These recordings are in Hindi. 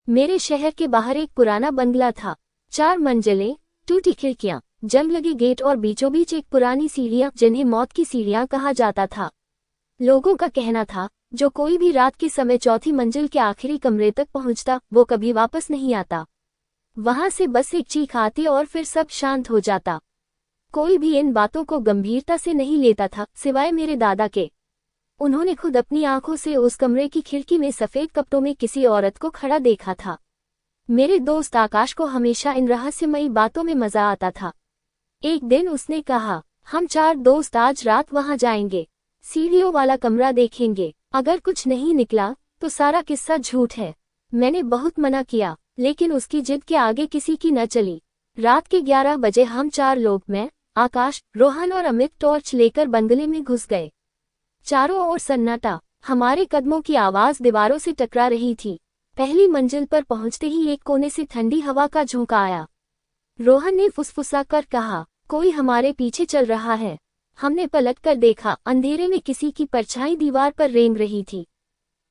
मेरे शहर के बाहर एक पुराना बंगला था। 4 मंजिलें, टूटी खिड़कियां, जंग लगे गेट और बीचों बीच एक पुरानी सीढ़ियां जिन्हें मौत की सीढ़ियां कहा जाता था। लोगों का कहना था जो कोई भी रात के समय चौथी मंजिल के आखिरी कमरे तक पहुंचता वो कभी वापस नहीं आता। वहां से बस एक चीख आती और फिर सब शांत हो जाता। कोई भी इन बातों को गंभीरता से नहीं लेता था सिवाय मेरे दादा के। उन्होंने खुद अपनी आंखों से उस कमरे की खिड़की में सफेद कपड़ों में किसी औरत को खड़ा देखा था। मेरे दोस्त आकाश को हमेशा इन रहस्यमयी बातों में मजा आता था। एक दिन उसने कहा, हम 4 दोस्त आज रात वहां जाएंगे, सीढ़ियों वाला कमरा देखेंगे। अगर कुछ नहीं निकला तो सारा किस्सा झूठ है। मैंने बहुत मना किया लेकिन उसकी जिद के आगे किसी की न चली। रात के 11 बजे हम 4 लोग, मैं, आकाश, रोहन और अमित, टॉर्च लेकर बंगले में घुस गए। चारों ओर सन्नाटा, हमारे कदमों की आवाज दीवारों से टकरा रही थी। पहली मंजिल पर पहुंचते ही एक कोने से ठंडी हवा का झोंका आया। रोहन ने फुसफुसा कर कहा, कोई हमारे पीछे चल रहा है। हमने पलट कर देखा, अंधेरे में किसी की परछाई दीवार पर रेंग रही थी।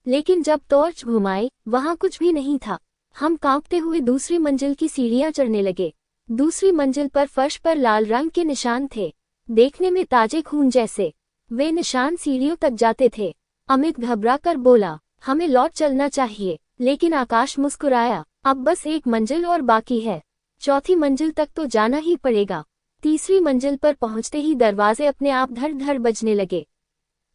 लेकिन जब टॉर्च घुमाई वहां कुछ भी नहीं था। हम कांपते हुए दूसरी मंजिल की सीढ़ियां चढ़ने लगे। दूसरी मंजिल पर फर्श पर लाल रंग के निशान थे, देखने में ताजे खून जैसे। वे निशान सीढ़ियों तक जाते थे। अमित घबरा कर बोला, हमें लौट चलना चाहिए। लेकिन आकाश मुस्कुराया, अब बस एक मंजिल और बाकी है, चौथी मंजिल तक तो जाना ही पड़ेगा। तीसरी मंजिल पर पहुंचते ही दरवाजे अपने आप धड़ धड़ बजने लगे।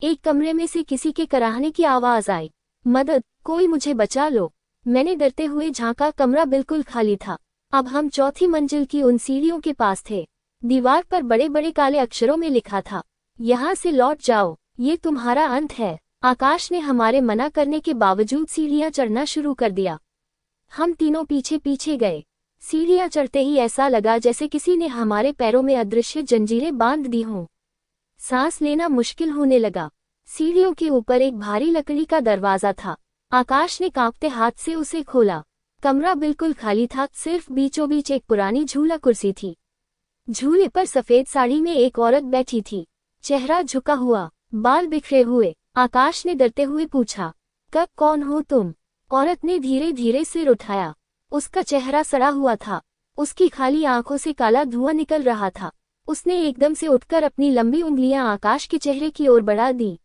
एक कमरे में से किसी के कराहने की आवाज आई, मदद, कोई मुझे बचा लो। मैंने डरते हुए झांका, कमरा बिल्कुल खाली था। अब हम चौथी मंजिल की उन सीढ़ियों के पास थे। दीवार पर बड़े बड़े काले अक्षरों में लिखा था, यहाँ से लौट जाओ, ये तुम्हारा अंत है। आकाश ने हमारे मना करने के बावजूद सीढ़ियां चढ़ना शुरू कर दिया। हम तीनों पीछे पीछे गए। सीढ़ियां चढ़ते ही ऐसा लगा जैसे किसी ने हमारे पैरों में अदृश्य जंजीरें बांध दी हों। सांस लेना मुश्किल होने लगा। सीढ़ियों के ऊपर एक भारी लकड़ी का दरवाजा था। आकाश ने कांपते हाथ से उसे खोला। कमरा बिल्कुल खाली था, सिर्फ बीचों बीच एक पुरानी झूला कुर्सी थी। झूले पर सफेद साड़ी में एक औरत बैठी थी, चेहरा झुका हुआ, बाल बिखरे हुए। आकाश ने डरते हुए पूछा, कब, कौन हो तुम? औरत ने धीरे धीरे सिर उठाया। उसका चेहरा सड़ा हुआ था, उसकी खाली आंखों से काला धुआं निकल रहा था। उसने एकदम से उठकर अपनी लंबी उंगलियां आकाश के चेहरे की ओर बढ़ा दी।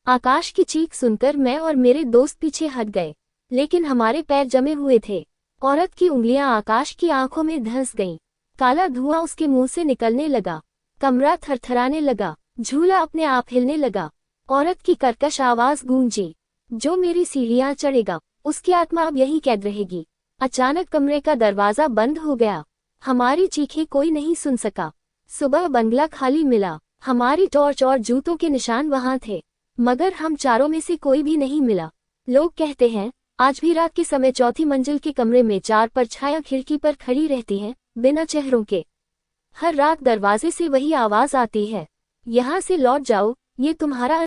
आकाश की चीख सुनकर मैं और मेरे दोस्त पीछे हट गए, लेकिन हमारे पैर जमे हुए थे। औरत की उंगलियां आकाश की आंखों में धंस गईं। काला धुआं उसके मुंह से निकलने लगा। कमरा थरथराने लगा, झूला अपने आप हिलने लगा। औरत की कर्कश आवाज गूंजी, जो मेरी सीढ़ियां चढ़ेगा उसकी आत्मा अब यहीं कैद रहेगी। अचानक कमरे का दरवाजा बंद हो गया। हमारी चीखें कोई नहीं सुन सका। सुबह बंगला खाली मिला। हमारी टॉर्च और जूतों के निशान वहां थे, मगर हम चारों में से कोई भी नहीं मिला। लोग कहते हैं आज भी रात के समय चौथी मंजिल के कमरे में 4 परछायां खिड़की पर खड़ी रहती हैं, बिना चेहरों के। हर रात दरवाजे से वही आवाज आती है, यहाँ से लौट जाओ, ये तुम्हारा